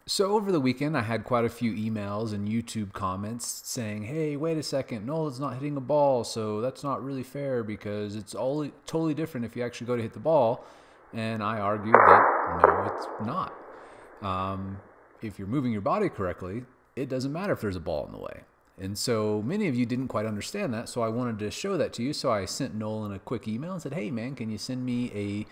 So over the weekend, I had quite a few emails and YouTube comments saying, hey, wait a second, Nolan's not hitting a ball, so that's not really fair because it's all totally different if you actually go to hit the ball. And I argued that no, it's not. If you're moving your body correctly, it doesn't matter if there's a ball in the way. And so many of you didn't quite understand that, so I wanted to show that to you. So I sent Nolan a quick email and said, hey man, can you send me a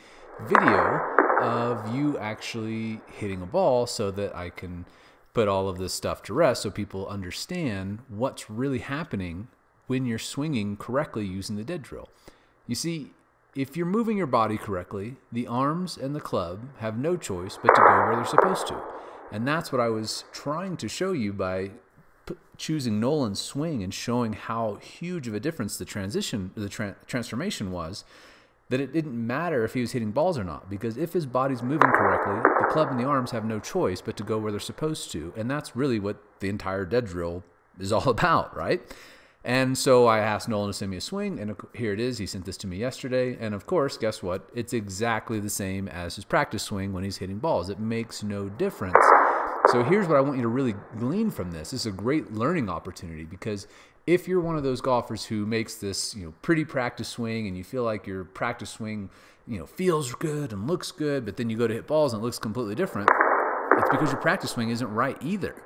video of you actually hitting a ball so that I can put all of this stuff to rest so people understand what's really happening when you're swinging correctly using the dead drill. You see, if you're moving your body correctly, the arms and the club have no choice but to go where they're supposed to. And that's what I was trying to show you by choosing Nolan's swing and showing how huge of a difference the transformation was, that it didn't matter if he was hitting balls or not, because if his body's moving correctly, the club and the arms have no choice but to go where they're supposed to. And that's really what the entire dead drill is all about, right? And so I asked Nolan to send me a swing, and here it is. He sent this to me yesterday. And of course, guess what? It's exactly the same as his practice swing when he's hitting balls. It makes no difference. So here's what I want you to really glean from this. This is a great learning opportunity, because if you're one of those golfers who makes this, pretty practice swing and you feel like your practice swing, feels good and looks good, but then you go to hit balls and it looks completely different, it's because your practice swing isn't right either.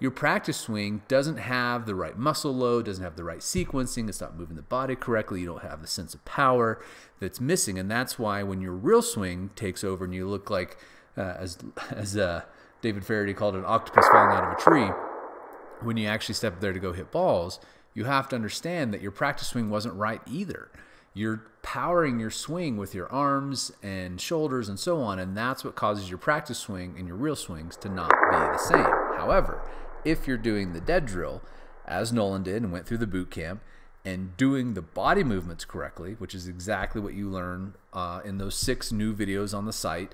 Your practice swing doesn't have the right muscle load, doesn't have the right sequencing, it's not moving the body correctly, you don't have the sense of power that's missing, and that's why when your real swing takes over and you look like, as David Faraday called it, an octopus falling out of a tree, when you actually step up there to go hit balls, you have to understand that your practice swing wasn't right either. You're powering your swing with your arms and shoulders and so on, and that's what causes your practice swing and your real swings to not be the same. However, if you're doing the dead drill, as Nolan did and went through the boot camp, and doing the body movements correctly, which is exactly what you learn in those 6 new videos on the site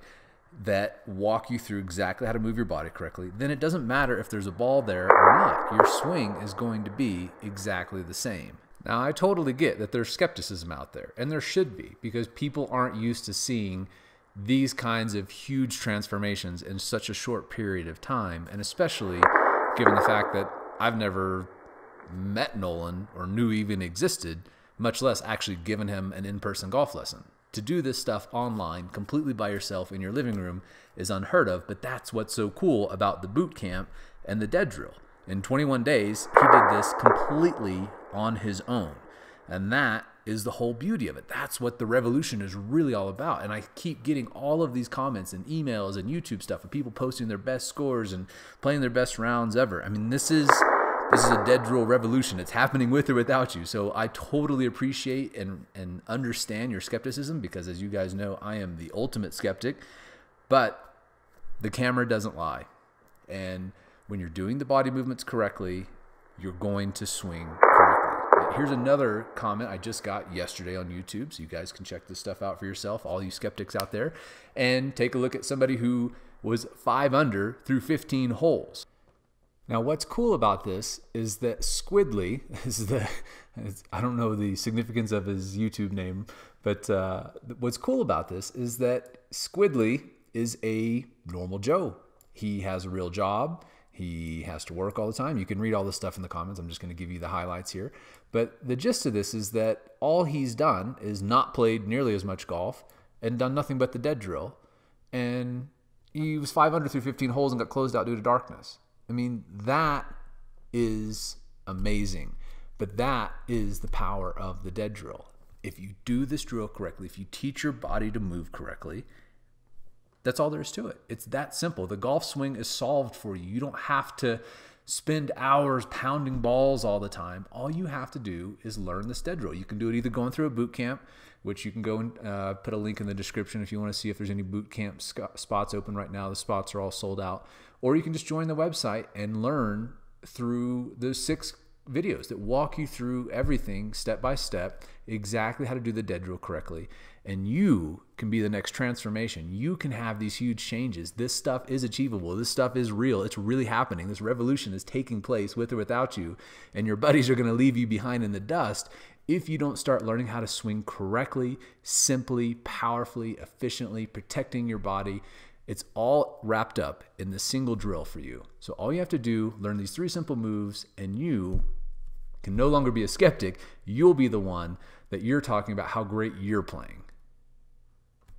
that walk you through exactly how to move your body correctly, then it doesn't matter if there's a ball there or not. Your swing is going to be exactly the same. Now, I totally get that there's skepticism out there, and there should be, because people aren't used to seeing these kinds of huge transformations in such a short period of time, and especially given the fact that I've never met Nolan or knew he even existed, much less actually given him an in-person golf lesson. To do this stuff online completely by yourself in your living room is unheard of, but that's what's so cool about the boot camp and the dead drill. In 21 days, he did this completely on his own, and that is the whole beauty of it. That's what the revolution is really all about. And I keep getting all of these comments and emails and YouTube stuff of people posting their best scores and playing their best rounds ever. I mean, this is a dead drill revolution. It's happening with or without you. So I totally appreciate and understand your skepticism, because as you guys know, I am the ultimate skeptic. But the camera doesn't lie. And when you're doing the body movements correctly, you're going to swing correctly. Here's another comment I just got yesterday on YouTube, so you guys can check this stuff out for yourself, all you skeptics out there, and take a look at somebody who was 5 under through 15 holes. Now, what's cool about this is that Squidly is I don't know the significance of his YouTube name, but what's cool about this is that Squidly is a normal Joe. He has a real job. He has to work all the time. You can read all this stuff in the comments. I'm just going to give you the highlights here. But the gist of this is that all he's done is not played nearly as much golf and done nothing but the dead drill. And he was 5 under through 15 holes and got closed out due to darkness. I mean, that is amazing, but that is the power of the dead drill. If you do this drill correctly, if you teach your body to move correctly, that's all there is to it. It's that simple. The golf swing is solved for you. You don't have to spend hours pounding balls all the time. All you have to do is learn this dead drill. You can do it either going through a boot camp, which you can go and put a link in the description if you want to see if there's any boot camp spots open right now. The spots are all sold out. Or you can just join the website and learn through those 6 videos that walk you through everything step by step, exactly how to do the dead drill correctly. And you can be the next transformation. You can have these huge changes. This stuff is achievable. This stuff is real. It's really happening. This revolution is taking place with or without you. And your buddies are going to leave you behind in the dust if you don't start learning how to swing correctly, simply, powerfully, efficiently, protecting your body, It's all wrapped up in this single drill for you. So all you have to do, learn these 3 simple moves, and you can no longer be a skeptic. You'll be the one that you're talking about how great you're playing.